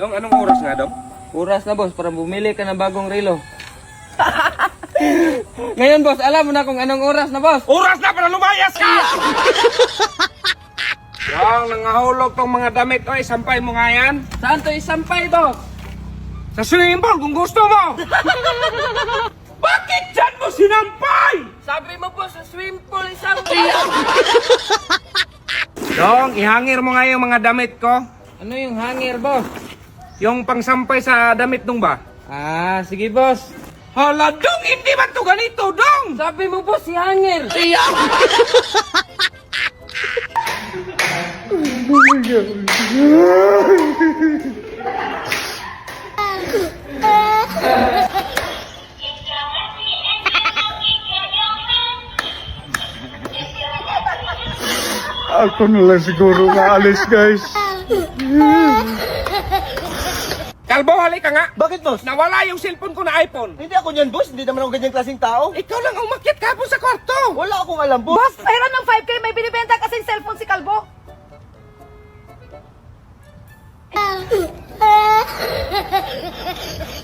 Dong, anong oras nga, Dong? Oras na, boss, para bumili ka ng bagong relo. Ngayon, boss, alam mo na kung anong oras na, boss. Oras na para lumayas ka! Dong, nangahulog tong mga damit. Oy, sampay mo nga yan. Saan to isampay, boss? Sa swimming pool kung gusto mo. Bakit dyan mo sinampay? Sabi mo, boss, sa swim pool isampay. Dong, ihangir mo nga yung mga damit ko. Ano yung hanger, boss? Yung pangsampay sa damit nung ba? Ah, sige, boss. Hala, Dong, hindi ba to ganito, Dong? Sabi mo, boss, si hanger. Ako na lang siguro maalis, guys. Kalbo, halika nga. Bakit, boss? Nawala yung cellphone ko na iPhone. Hindi ako niyan, boss. Hindi naman ako ganyang klaseng tao. Ikaw lang ang umakyat kahapon sa kwarto. Wala akong alam, boss. Boss, pera ng 5K, may binibenta kasing cellphone si Kalbo.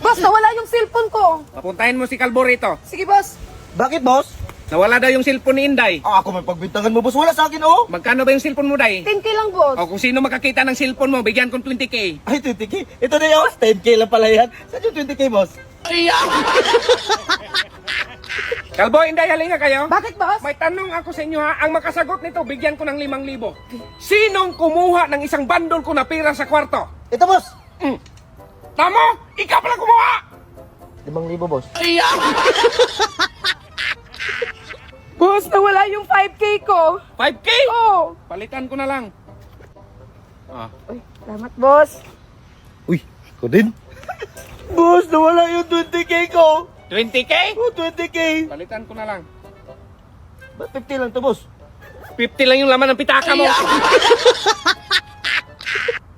Boss, nawala yung cellphone ko. Papuntahin mo si Kalbo rito. Sige, boss. Bakit, boss? Nawala daw yung cellphone ni Inday. Ako may pagbintangan mo, boss. Wala sa akin, oh. Magkano ba yung cellphone mo, Day? 10K lang, boss. O kung sino makakita ng cellphone mo, bigyan kong 20K. Ay, 20K. Ito na yun. 10K lang pala yan. Saan yung 20K, boss? Kalbo, Inday, halika kayo. Bakit, boss? May tanong ako sa inyo ha. Ang makasagot nito, bigyan ko ng 5,000. Sinong kumuha ng isang bandol ko na pera sa kwarto? Ito, boss. Tamo, ikaw pala kumuha! 5,000, boss. Boss, nawala yung 5K ko. 5K? Oh. Palitan ko na lang. Ah. Uy, salamat, boss. Uy, ko din. Boss, nawala yung 20K ko. 20K? Oh, 20K. Palitan ko na lang. Ba't 50 lang to, boss? 50 lang yung laman ng pitaka mo.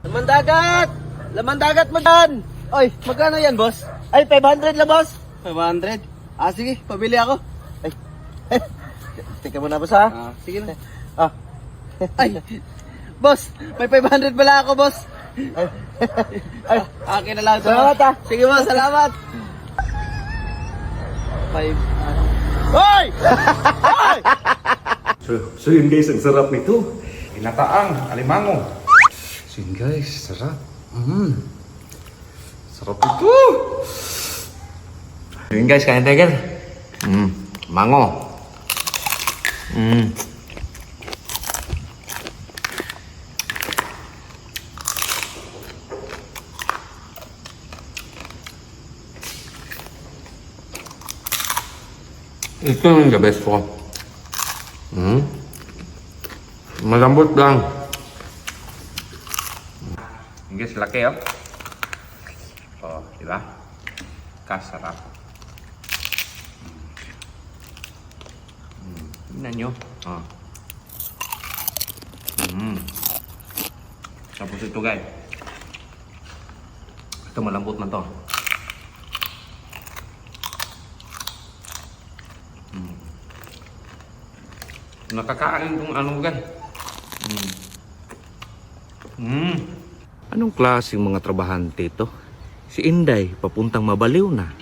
Laman dagat! Laman dagat mo dyan! Oy, magkano yan, boss? Ay, 500 lang, boss. 500? Ah, sige, pabili ako. Ay, teka mo na, boss, ha? Ah, sige na. Ah. Ay, boss, may 500 pala ako, boss. Ay, Akin na lang ito. salamat, ha? Sige, boss, salamat. 5. Hoy! Hoy! So yun, guys, ang sarap nito. Inataang, alimango. So yun, guys, sarap. Sarap ito. So yun, guys, kain tayo, mango. Ito yung the best ko. Malambot lang. Guys, laki oh. Oh, diba? Kasarap. Tingnan nyo. Oh. Tapos ito guys. Ito malambot man to. Nakakain itong ano guys. Anong klaseng mga trabahante ito? Si Inday, papuntang mabaliw na.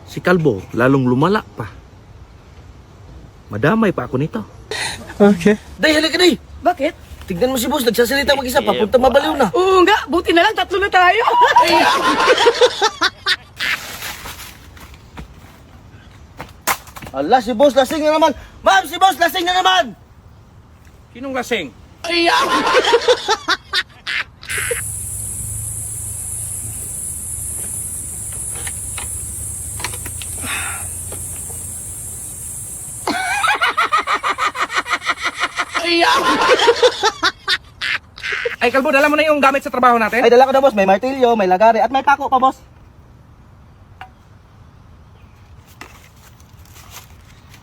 Si Kalbo, lalong lumala pa. Madamay pa ako nito. Day, halika, Day. Bakit? Tignan mo si boss, nagsasalita mag-isa, papunta mabaliw na. Oo nga, buti na lang, 3 na tayo. Ala, si boss lasing na naman. Ma'am, si boss lasing na naman. Sinong lasing? Ay, Kalbo, dala mo na yung gamit sa trabaho natin? Ay, dala ko na, boss. May martilyo, may lagari, at may pako pa, boss.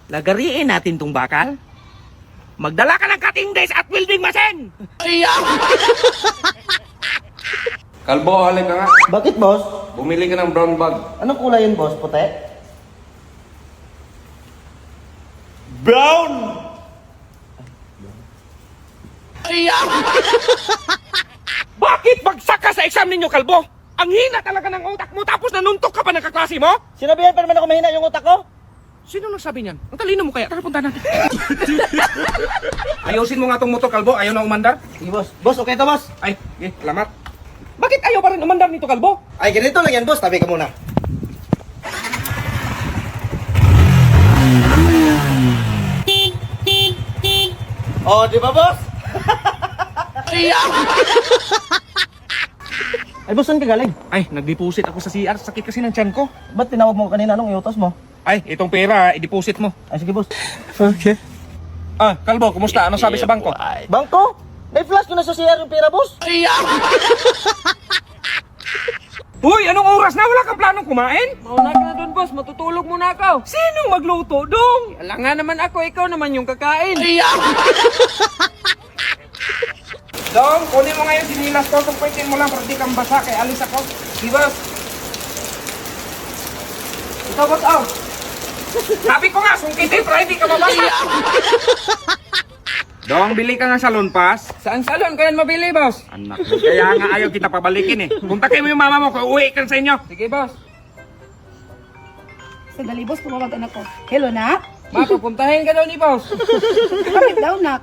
Lagariin natin tong bakal. Magdala ka ng cutting days at welding machine! Kalbo, halika nga. Bakit, boss? Bumili ka ng brown bag. Anong kulay yun, boss? Puti? Brown! Bakit bagsak ka sa sa exam ninyo, kalbo. Ang hina talaga ng utak mo, tapos nanuntok ka pa ng kaklase mo? Sinabihan pa naman ako mahina yung utak ko. Sino nagsabi niyan? Ang talino mo kaya. Tara, punta natin. Ayusin mo nga tong motor, kalbo. Ayaw na umandar. Sige, boss. Boss, okay to, boss. Ay, salamat. Bakit ayaw pa rin umandar nito, kalbo? Ay, ganito lang yan, boss. Tabi ka muna. Oh, di ba, boss? Ay, boss, saan ka galing? Ay, nag-deposit ako sa CR. Sakit kasi ng tiyan ko. Ba't tinawag mo kanina? Anong iutos mo? Ay, itong pera, i-deposit mo. Ay, sige, boss. Ah, kalbo, kumusta? Ano sabi sa bangko? Bangko? May-flash ko na sa CR yung pera, boss. Uy, anong oras na? Wala kang planong kumain? Mauna ka na doon, boss. Matutulog muna ako. Sinong magluto, dong? Wala nga naman ako, ikaw naman yung kakain. Dong, kunin mo nga yung sinilas ko. Tungkwitin mo lang para di kang basa kay alis ako. Sige, boss. Ito, boss, aw. Sabi ko nga, sungkitin para hindi ka mabasa. Dong, bili ka nga salon pass. Saan salon ko yan mabili, boss? Anak mo, kaya nga ayaw kita pabalikin eh. Puntakin mo yung mama mo, kung uwi ka sa inyo. Sige, boss. Sandali, boss, tumawagan ako. Hello, nak? Ma, pupuntahin ka daw ni boss. Bakit daw, nak?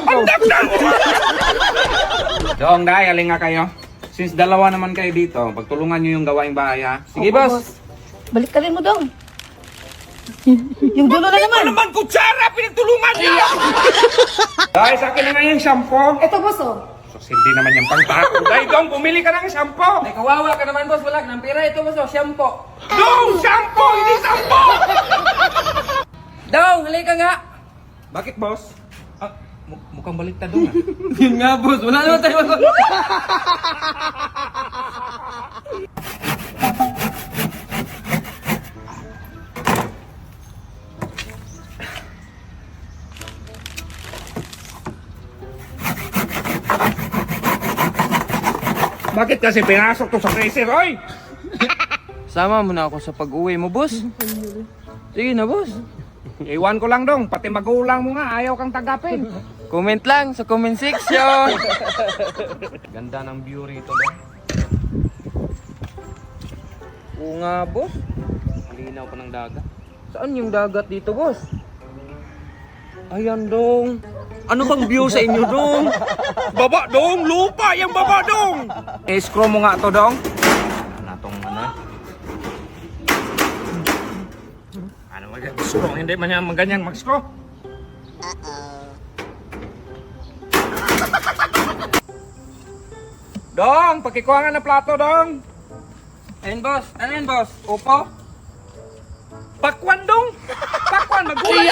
Andak na! Dong, day, aling nga kayo. Since dalawa naman kayo dito, pagtulungan nyo yung gawaing bahay ha. Sige, Opo, boss. Balik ka rin mo, dong. Yung dulo na Ano naman. naman kutsara, pinagtulungan niya! Dahil sa akin na nga yung shampoo. Ito, boss, oh. So, hindi naman yung pangtako. Dahil Dong, bumili ka ng shampoo. Ay, kawawa ka naman, boss. Wala ka ng pera. Ito, boss, oh, shampoo. Dong, shampoo, hindi shampoo! Dong, halika nga. Bakit, boss? Ah, mukhang baliktad doon ah. Yun nga, boss. Wala naman tayo. Bakit kasi pinasok to sa freezer, oy? Sama mo na ako sa pag-uwi mo, boss. Sige na, boss. Iwan ko lang, Dong. Pati magulang mo nga, ayaw kang tanggapin. Comment lang sa comment section. Ganda ng view rito, Dong. Oo nga, boss. Malinaw pa ng dagat. Saan yung dagat dito, boss? Ayan, dong. Ano bang view sa inyo, dong? Baba, Dong! Lupa yung baba, Dong! I-screw mo nga to, Dong. Ano tong ano? Ano mag-screw? Hindi man yan maganyan mag-screw. Dong, pakikuha nga na plato, Dong. Ayun, boss. Ano yan, boss? Upo? Pakwan, Dong. Pakwan, magulay.